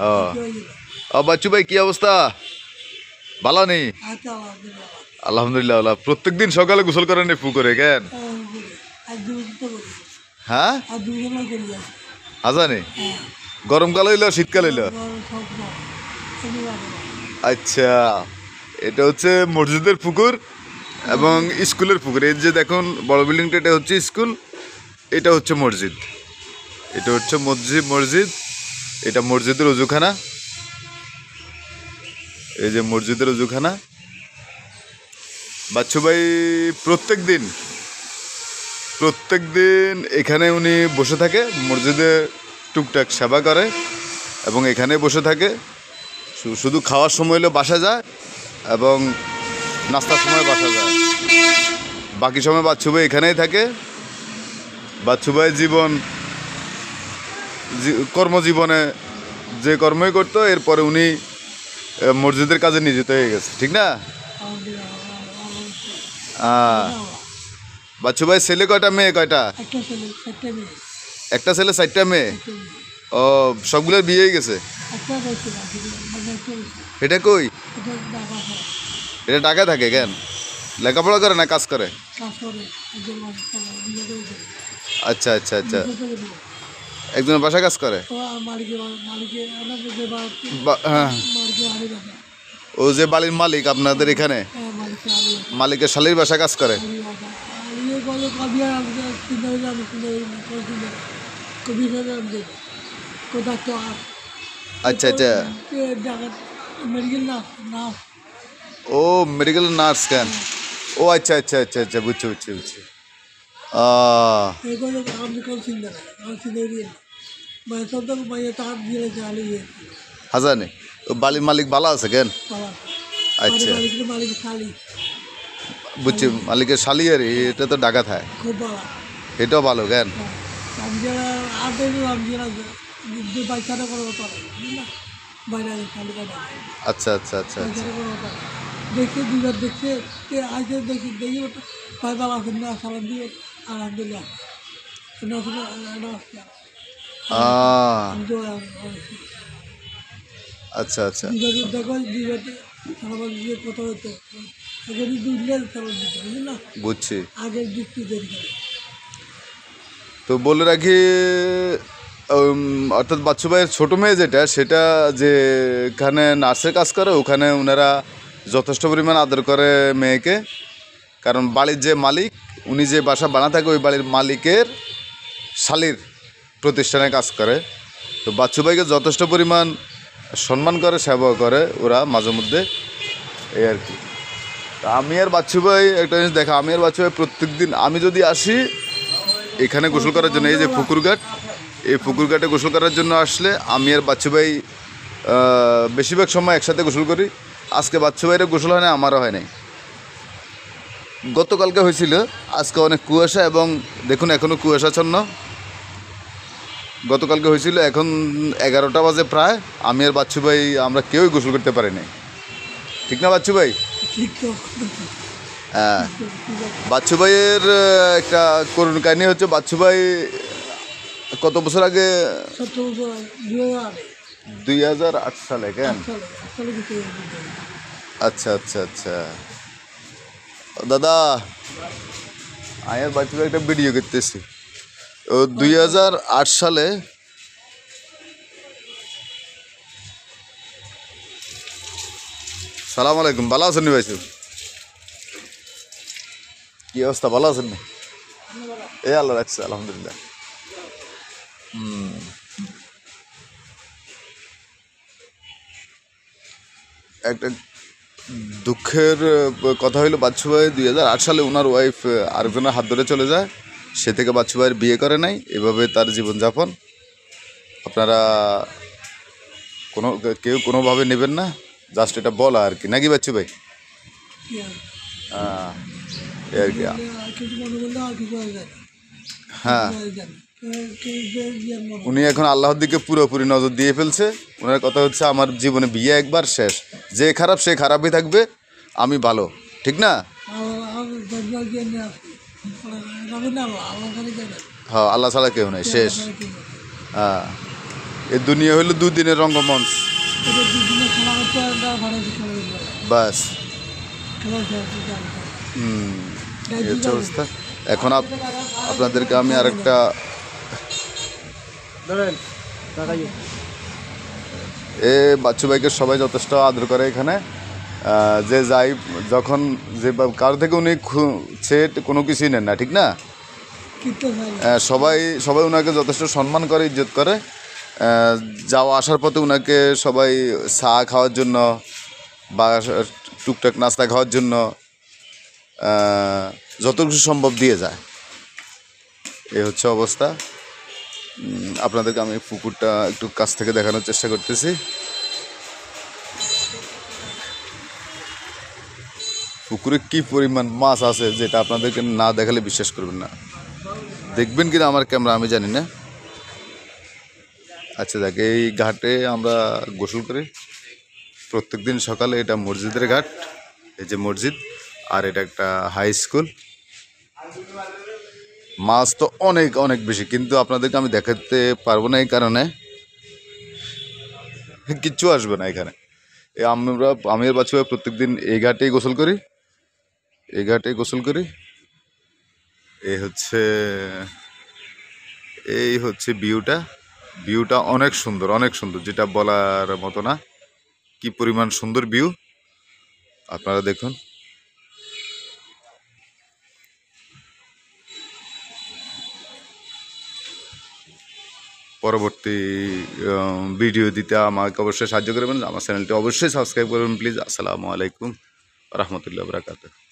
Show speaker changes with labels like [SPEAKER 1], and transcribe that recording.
[SPEAKER 1] ও ও বাচ্চু ভাই কি অবস্থা? ভালো নেই? আলহামদুলিল্লাহ ভালো। প্রত্যেকদিন সকালে গোসল করেন এই পুকুরে কেন? হ্যাঁ আজানে গরমকাল হইলো শীতকাল হইলো? আচ্ছা, এটা হচ্ছে মসজিদের পুকুর এবং স্কুলের পুকুর। এই যে দেখুন বড় বিল্ডিংটা, এটা হচ্ছে স্কুল, এটা হচ্ছে মসজিদ। এটা হচ্ছে মসজিদ, এটা মসজিদের উজুখানা। এই যে মসজিদের উজুখানা। বাচ্চু ভাই প্রত্যেক দিন এখানে উনি বসে থাকে, মসজিদে টুকটাক সেবা করে এবং এখানে বসে থাকে। শুধু খাওয়ার সময় হলে বাসা যায় এবং নাস্তার সময় বাসা যায়। বাকি সময় বাচ্চু ভাই এখানেই থাকে। বাচ্চু ভাই কর্মজীবনে যে কর্মই করতো, এরপরে উনি মসজিদের কাজে নিয়োজিত হয়ে গেছে, ঠিক না? বাচ্চু ভাই ছেলে কয়টা, মেয়ে কয়টা? একটা ছেলে 4টা মেয়ে। ও সবগুলোর বিয়ে হয়ে গেছে? এটা কই? এটা ঢাকায় থাকে কেন? লেখাপড়া করে না কাজ করে? আচ্ছা আচ্ছা আচ্ছা, একজনের বাসা কাজ করে। হ্যাঁ, ও যে বাড়ির মালিক আপনাদের এখানে, মালিকের শালির বাসা কাজ করে। আচ্ছা আচ্ছা, ও মেডিকেল নার্স কেন? ও আচ্ছা আচ্ছা আচ্ছা আচ্ছা, বুঝছি। হাজানে ও বাড়ির মালিক ভালো আছে কেন? আচ্ছা বুঝছি, মালিকের শালি আর এটা তো ঢাকা থাকে, এটাও ভালো কেন? আচ্ছা আচ্ছা আচ্ছা আচ্ছা,
[SPEAKER 2] দেখতে দুবার দেখতে আগে দেখি ভাই ভালো আছেন না, সালাম দিয়ে আলহামদুলিল্লাহ।
[SPEAKER 1] আচ্ছা আচ্ছা,
[SPEAKER 2] দেখো কথা হতো
[SPEAKER 1] বুঝছি।
[SPEAKER 2] আগের যুক্তি দেরি করে।
[SPEAKER 1] তো বলে রাখি, অর্থাৎ বাচ্চু ভাইয়ের ছোটো মেয়ে যেটা, সেটা যেখানে নার্সের কাজ করে, ওখানে ওনারা যথেষ্ট পরিমাণ আদর করে মেয়েকে। কারণ বাড়ির যে মালিক, উনি যে বাসা বানা থাকে, ওই বাড়ির মালিকের শালির প্রতিষ্ঠানে কাজ করে। তো বাচ্চু ভাইকে যথেষ্ট পরিমাণ সম্মান করে, সেবা করে ওরা মাঝে মধ্যে, এই আর কি। আমি আর বাচ্চু ভাই একটা জিনিস দেখা, আমি আর বাচ্চু ভাই প্রত্যেক দিন, আমি যদি আসি এখানে গোসল করার জন্য, এই যে পুকুরঘাট, এই পুকুরঘাটে গোসল করার জন্য আসলে আমি আর বাচ্চু ভাই বেশিরভাগ সময় একসাথে গোসল করি। আজকে বাচ্চু ভাইয়ের গোসল হয় না, আমারও হয় নাই। গতকালকে হয়েছিল, আজকে অনেক কুয়াশা এবং দেখুন এখনও কুয়াশাচ্ছন্ন। গতকালকে হয়েছিল, এখন 11টা বাজে প্রায়, আমি আর বাচ্চু ভাই আমরা কেউই গোসল করতে পারি নাই, ঠিক না বাচ্চু ভাই? হ্যাঁ, বাচ্চু ভাইয়ের একটা করুণ কাহিনী হচ্ছে, বাচ্চু ভাই কত বছর আগে? 2008 সালে কেন? আচ্ছা আচ্ছা আচ্ছা, দাদা আয়ার বাচ্চু ভাই একটা ভিডিও করতেছি। ও 2008 সালে সালাম আলাইকুম, ভালো আছেন নি ভাই? কি অবস্থা, ভালো আছেন নি? এ আল্লাহ রাখছে, আলহামদুলিল্লাহ। একটা দুঃখের কথা হইলো, বাচ্চু ভাই 2008 সালে ওনার ওয়াইফ আরেকজনের হাত ধরে চলে যায়। সে থেকে বাচ্চু ভাইয়ের বিয়ে করে নাই, এভাবে তার জীবনযাপন। আপনারা কেউ কোনোভাবে নেবেন না, জাস্ট এটা বলা আর কি, নাকি বাচ্চু ভাই? আর কি, হ্যাঁ, উনি এখন আল্লাহর দিকে পুরোপুরি নজর দিয়ে ফেলছে। ওনার কথা হচ্ছে, আমার জীবনে বিয়ে একবার শেষ, যে খারাপ সে খারাপই থাকবে, আমি ভালো, ঠিক না? হ্যাঁ, আল্লাহ ছাড়া কেউ নাই, শেষ। হ্যাঁ, এ দুনিয়া হইলো দুদিনের রঙ্গমঞ্চ,
[SPEAKER 2] এটা দুদিনে খেলা করতে হয় না, বাড়াইতে খেলা করতে হয়।
[SPEAKER 1] বাস।
[SPEAKER 2] খেলা খেলতে যায়।
[SPEAKER 1] এই হচ্ছে অবস্থা। এখন আপনাদেরকে আমি আরেকটা এ বাচ্চু ভাইকে সবাই যথেষ্ট আদর করে এখানে। যে যাই যখন যে কারো থেকে উনি সেট কোনো কিছুই নেন না, ঠিক না?
[SPEAKER 2] কিনতে চাই।
[SPEAKER 1] সবাই সবাই ওনাকে যথেষ্ট সম্মান করে, ইজ্জত করে। যাওয়া আসার পথে ওনাকে সবাই চা খাওয়ার জন্য বা টুকটাক নাস্তা খাওয়ার জন্য যত কিছু সম্ভব দিয়ে যায়। এই হচ্ছে অবস্থা। আপনাদেরকে আমি পুকুরটা একটু কাছ থেকে দেখানোর চেষ্টা করতেছি। পুকুরে কি পরিমাণ মাছ আছে যেটা আপনাদেরকে না দেখালে বিশ্বাস করবেন না। দেখবেন কিনা আমার ক্যামেরা আমি জানি না। আচ্ছা দেখ, এই ঘাটে আমরা গোসল করি প্রত্যেক দিন সকালে। এটা মসজিদের ঘাট, এই যে মসজিদ, আর এটা একটা হাই স্কুল। মাছ তো অনেক অনেক বেশি, কিন্তু আপনাদেরকে আমি দেখাতে পারবো না এই কারণে কিচ্ছু আসবে না এখানে। আমি আর বাচ্চু ভাই প্রত্যেক দিন এই ঘাটেই গোসল করি, এই ঘাটেই গোসল করি। এই হচ্ছে ভিউটা অনেক সুন্দর, অনেক সুন্দর, যেটা বলার মতো না। কি পরিমাণ সুন্দর ভিউ আপনারা দেখুন। পরবর্তী ভিডিও দিতে আমাকে অবশ্যই সাহায্য করবেন। আমার চ্যানেলটি অবশ্যই সাবস্ক্রাইব করবেন প্লিজ। আসসালামু আলাইকুম রহমতুল্লাহ বরকাতুহু।